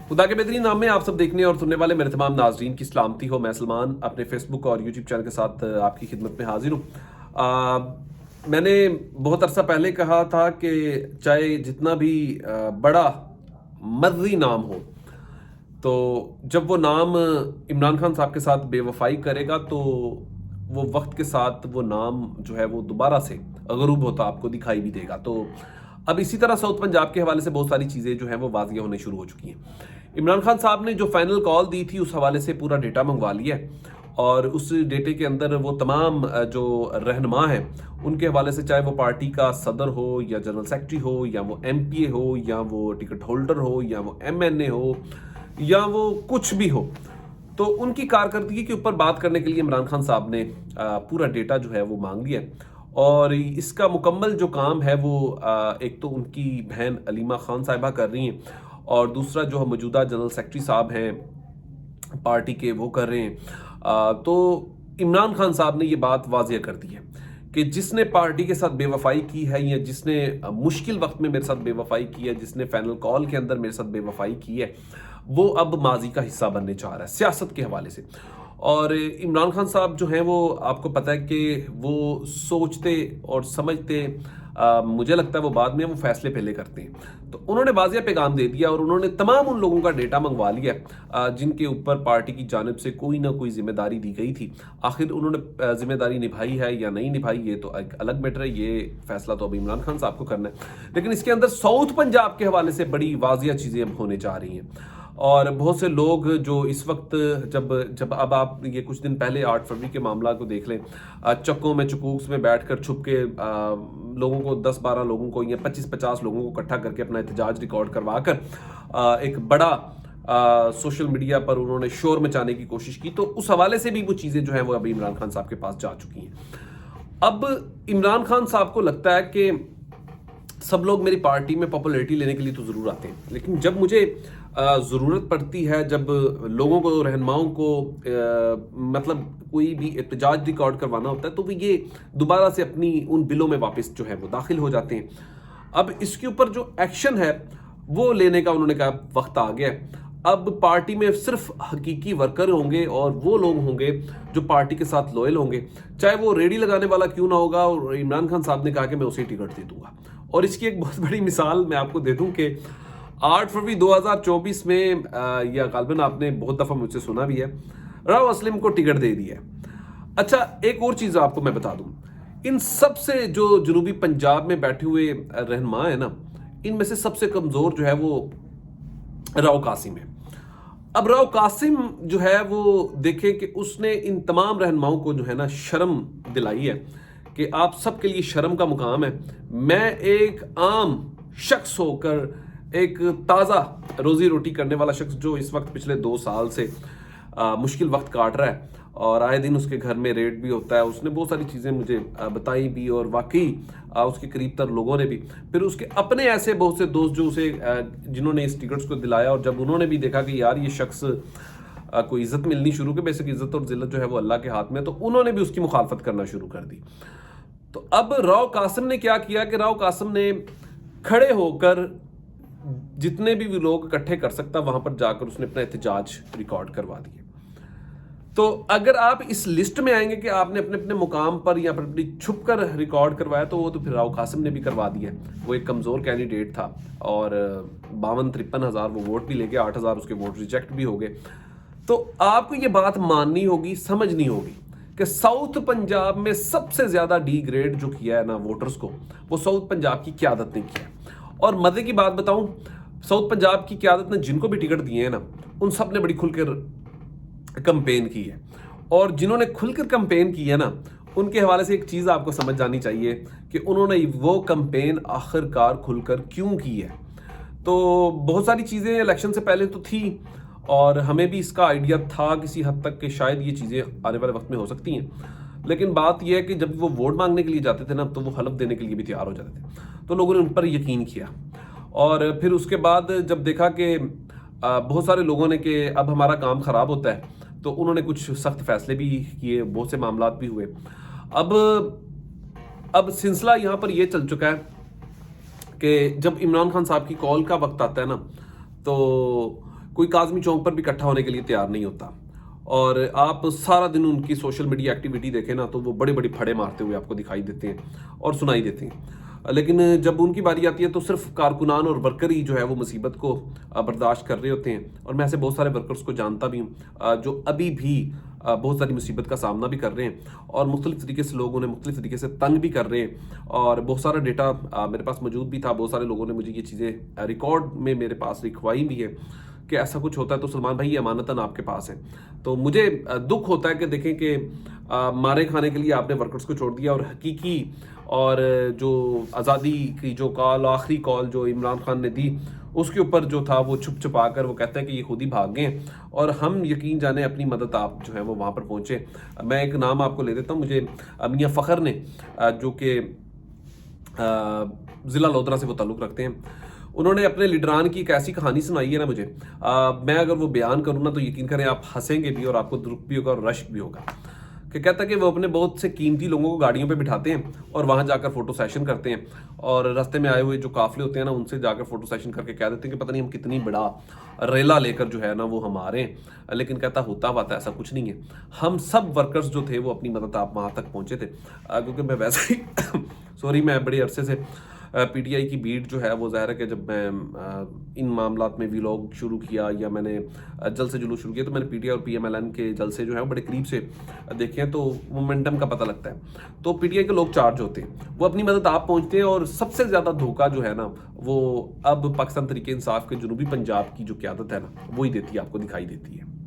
खुदा के बेहतरीन नाम में आप सब देखने और सुनने वाले मेरे तमाम नाजरीन की सलामती हो। मैं सलमान अपने फेसबुक और यूट्यूब चैनल के साथ आपकी खिदमत में हाजिर हूँ। मैंने बहुत अरसा पहले कहा था कि चाहे जितना भी बड़ा मर्जी नाम हो, तो जब वो नाम इमरान खान साहब के साथ बेवफाई करेगा तो वो वक्त के साथ वो नाम जो है वो दोबारा से गरूब होता आपको दिखाई भी देगा। तो अब इसी तरह साउथ पंजाब के हवाले से बहुत सारी चीज़ें जो हैं वो वाजिया होने शुरू हो चुकी हैं। इमरान खान साहब ने जो फाइनल कॉल दी थी उस हवाले से पूरा डेटा मंगवा लिया है, और उस डेटे के अंदर वो तमाम जो रहनुमा हैं उनके हवाले से, चाहे वो पार्टी का सदर हो या जनरल सेक्रेटरी हो या वो MPA हो या वो टिकट होल्डर हो या वो MNA हो या वो कुछ भी हो, तो उनकी कारकर्दगी के ऊपर बात करने के लिए इमरान खान साहब ने पूरा डेटा जो है वो मांग लिया। और इसका मुकम्मल जो काम है वो एक तो उनकी बहन अलीमा खान साहिबा कर रही हैं, और दूसरा जो मौजूदा जनरल सेक्रेटरी साहब हैं पार्टी के वो कर रहे हैं। तो इमरान खान साहब ने ये बात वाजिया कर दी है कि जिसने पार्टी के साथ बेवफाई की है या जिसने मुश्किल वक्त में मेरे साथ बेवफाई की है, जिसने फाइनल कॉल के अंदर मेरे साथ बेवफाई की है, वो अब माजी का हिस्सा बनने चाह रहा है सियासत के हवाले से। और इमरान खान साहब जो हैं वो आपको पता है कि वो सोचते और समझते, मुझे लगता है वो बाद में वो फैसले पहले करते हैं। तो उन्होंने वाजिया पैगाम दे दिया और उन्होंने तमाम उन लोगों का डेटा मंगवा लिया जिनके ऊपर पार्टी की जानिब से कोई ना कोई जिम्मेदारी दी गई थी। आखिर उन्होंने जिम्मेदारी निभाई है या नहीं निभाई, ये तो एक अलग मैटर है, ये फैसला तो अब इमरान खान साहब को करना है। लेकिन इसके अंदर साउथ पंजाब के हवाले से बड़ी वाजिया चीज़ें अब होने जा रही हैं। और बहुत से लोग जो इस वक्त जब अब आप ये कुछ दिन पहले 8 फरवरी के मामला को देख लें, चक्कों में चकूक्स में बैठकर छुप के लोगों को 10-12 लोगों को या 25-50 लोगों को इकट्ठा करके अपना एहतजाज रिकॉर्ड करवा कर एक बड़ा सोशल मीडिया पर उन्होंने शोर मचाने की कोशिश की। तो उस हवाले से भी वो चीज़ें जो हैं वो अभी इमरान खान साहब के पास जा चुकी हैं। अब इमरान खान साहब को लगता है कि सब लोग मेरी पार्टी में पॉपुलैरिटी लेने के लिए तो ज़रूर आते हैं, लेकिन जब मुझे ज़रूरत पड़ती है, जब लोगों को, रहनुमाओं को मतलब कोई भी एहतजाज रिकॉर्ड करवाना होता है, तो वो ये दोबारा से अपनी उन बिलों में वापस जो है वो दाखिल हो जाते हैं। अब इसके ऊपर जो एक्शन है वो लेने का उन्होंने कहा वक्त आ गया है। अब पार्टी में सिर्फ हकीकी वर्कर होंगे और वो लोग होंगे जो पार्टी के साथ लॉयल होंगे, चाहे वो रेडी लगाने वाला क्यों ना होगा। और इमरान खान साहब ने कहा कि मैं उसे टिकट दे दूंगा। और इसकी एक बहुत बड़ी मिसाल मैं आपको दे दूं कि 8 फरवरी 2024 में या गालिबन आपने बहुत दफ़ा मुझसे सुना भी है, राव असलम को टिकट दे दिया है। अच्छा, एक और चीज़ आपको मैं बता दूं, इन सबसे जो जनूबी पंजाब में बैठे हुए रहनुमा है ना, इनमें से सबसे कमज़ोर जो है वो राव कासिम है। अब राव कासिम जो है वो देखें कि उसने इन तमाम रहनुमाओं को जो है ना शर्म दिलाई है कि आप सबके लिए शर्म का मुकाम है। मैं एक आम शख्स होकर, एक ताज़ा रोज़ी रोटी करने वाला शख्स जो इस वक्त पिछले 2 साल से मुश्किल वक्त काट रहा है और आए दिन उसके घर में रेड भी होता है, उसने बहुत सारी चीज़ें मुझे बताई भी, और वाकई उसके करीब तर लोगों ने भी, फिर उसके अपने ऐसे बहुत से दोस्त जो उसे जिन्होंने इस टिकट्स को दिलाया, और जब उन्होंने भी देखा कि यार ये शख्स को इज्जत मिलनी शुरू की, बेसिक इज्जत और जिल्लत जो है वो अल्लाह के हाथ में, तो उन्होंने भी उसकी मुखालफत करना शुरू कर दी। तो अब राव कासिम ने क्या किया कि राव कासिम ने खड़े होकर जितने भी लोग इकट्ठे कर सकता वहां पर जाकर उसने अपना एहतजाज रिकॉर्ड करवा दिए। तो अगर आप इस लिस्ट में आएंगे कि आपने अपने अपने मुकाम पर या अपनी छुप कर रिकॉर्ड करवाया, तो वो तो फिर राव कासिम ने भी करवा दिया। वो एक कमज़ोर कैंडिडेट था और 52-53 हज़ार वो वोट भी ले गया, 8 हज़ार उसके वोट रिजेक्ट भी हो गए। तो आपको ये बात माननी होगी, समझनी होगी कि साउथ पंजाब में सबसे ज़्यादा डिग्रेड जो किया है ना वोटर्स को, वो साउथ पंजाब की क़यादत ने किया है। और मज़े की बात बताऊं, साउथ पंजाब की क़यादत ने जिनको भी टिकट दिए हैं ना, उन सब ने बड़ी खुलकर कंपेन की है। और जिन्होंने खुलकर कंपेन की है ना, उनके हवाले से एक चीज़ आपको समझ जानी चाहिए कि उन्होंने वो कंपेन आखिरकार खुलकर क्यों की है। तो बहुत सारी चीज़ें इलेक्शन से पहले तो थी और हमें भी इसका आइडिया था किसी हद तक कि शायद ये चीज़ें आने वाले वक्त में हो सकती हैं, लेकिन बात यह है कि जब वो वोट मांगने के लिए जाते थे ना, तो वो हलफ देने के लिए भी तैयार हो जाते थे। तो लोगों ने उन पर यकीन किया, और फिर उसके बाद जब देखा कि बहुत सारे लोगों ने कि अब हमारा काम ख़राब होता है, तो उन्होंने कुछ सख्त फैसले भी किए, बहुत से मामलात भी हुए। अब सिलसिला यहाँ पर यह चल चुका है कि जब इमरान खान साहब की कॉल का वक्त आता है ना, तो कोई काज़मी चौक पर भी इकट्ठा होने के लिए तैयार नहीं होता। और आप सारा दिन उनकी सोशल मीडिया एक्टिविटी देखें ना, तो वो बड़े बड़े फड़े मारते हुए आपको दिखाई देते हैं और सुनाई देते हैं। लेकिन जब उनकी बारी आती है तो सिर्फ कारकुनान और वर्कर ही जो है वो मुसीबत को बर्दाश्त कर रहे होते हैं। और मैं ऐसे बहुत सारे वर्कर्स को जानता भी हूँ जो अभी भी बहुत सारी मुसीबत का सामना भी कर रहे हैं और मुख्तलिफ तरीके से लोग उन्हें मुख्तलिफ तरीके से तंग भी कर रहे हैं। और बहुत सारा डेटा मेरे पास मौजूद भी था, बहुत सारे लोगों ने मुझे ये चीज़ें रिकॉर्ड में मेरे पास लिखवाई भी है कि ऐसा कुछ होता है तो सलमान भाई ये अमानतन आपके पास है। तो मुझे दुख होता है कि देखें कि मारे खाने के लिए आपने वर्कर्स को छोड़ दिया और हकीकी और जो आज़ादी की जो कॉल, आखिरी कॉल जो इमरान खान ने दी, उसके ऊपर जो था वो छुप छुपा कर वो कहते हैं कि ये खुद ही भाग गए और हम यकीन जाने अपनी मदद आप जो है वो वहाँ पर पहुँचे। मैं एक नाम आपको ले देता हूँ, मुझे मियां फ़खर ने जो कि ज़िला लोधरा से वो ताल्लुक़ रखते हैं, उन्होंने अपने लीडरान की एक ऐसी कहानी सुनाई है ना मुझे, मैं अगर वो बयान करूँ ना तो यकीन करें आप हंसेंगे भी और आपको दुख भी होगा और रश्क भी होगा। कि कहता है कि वो अपने बहुत से कीमती लोगों को गाड़ियों पे बिठाते हैं और वहाँ जाकर फ़ोटो सेशन करते हैं और रास्ते में आए हुए जो काफ़िले होते हैं ना उनसे जाकर फ़ोटो सेशन करके कह देते हैं कि पता नहीं हम कितनी बड़ा रेला लेकर जो है ना वो हम आ रहे हैं। लेकिन कहता होता बात ऐसा कुछ नहीं है, हम सब वर्कर्स जो थे वो अपनी मदद आप वहाँ तक पहुँचे थे। क्योंकि मैं वैसे ही सॉरी, मैं बड़े अरसे से पीटीआई की बीट जो है वो ज़ाहिर है कि जब मैं इन मामलात में व्लॉग शुरू किया या मैंने जलसे जुलूस शुरू किया तो मैंने पीटीआई और पीएमएलएन के जलसे जो है वो बड़े करीब से देखे हैं, तो मोमेंटम का पता लगता है। तो पीटीआई के लोग चार्ज होते हैं, वो अपनी मदद आप पहुंचते हैं और सबसे ज़्यादा धोखा जो है ना वो अब पाकिस्तान तहरीक इंसाफ के जनूबी पंजाब की जो क़यादत है ना वो ही देती है, आपको दिखाई देती है।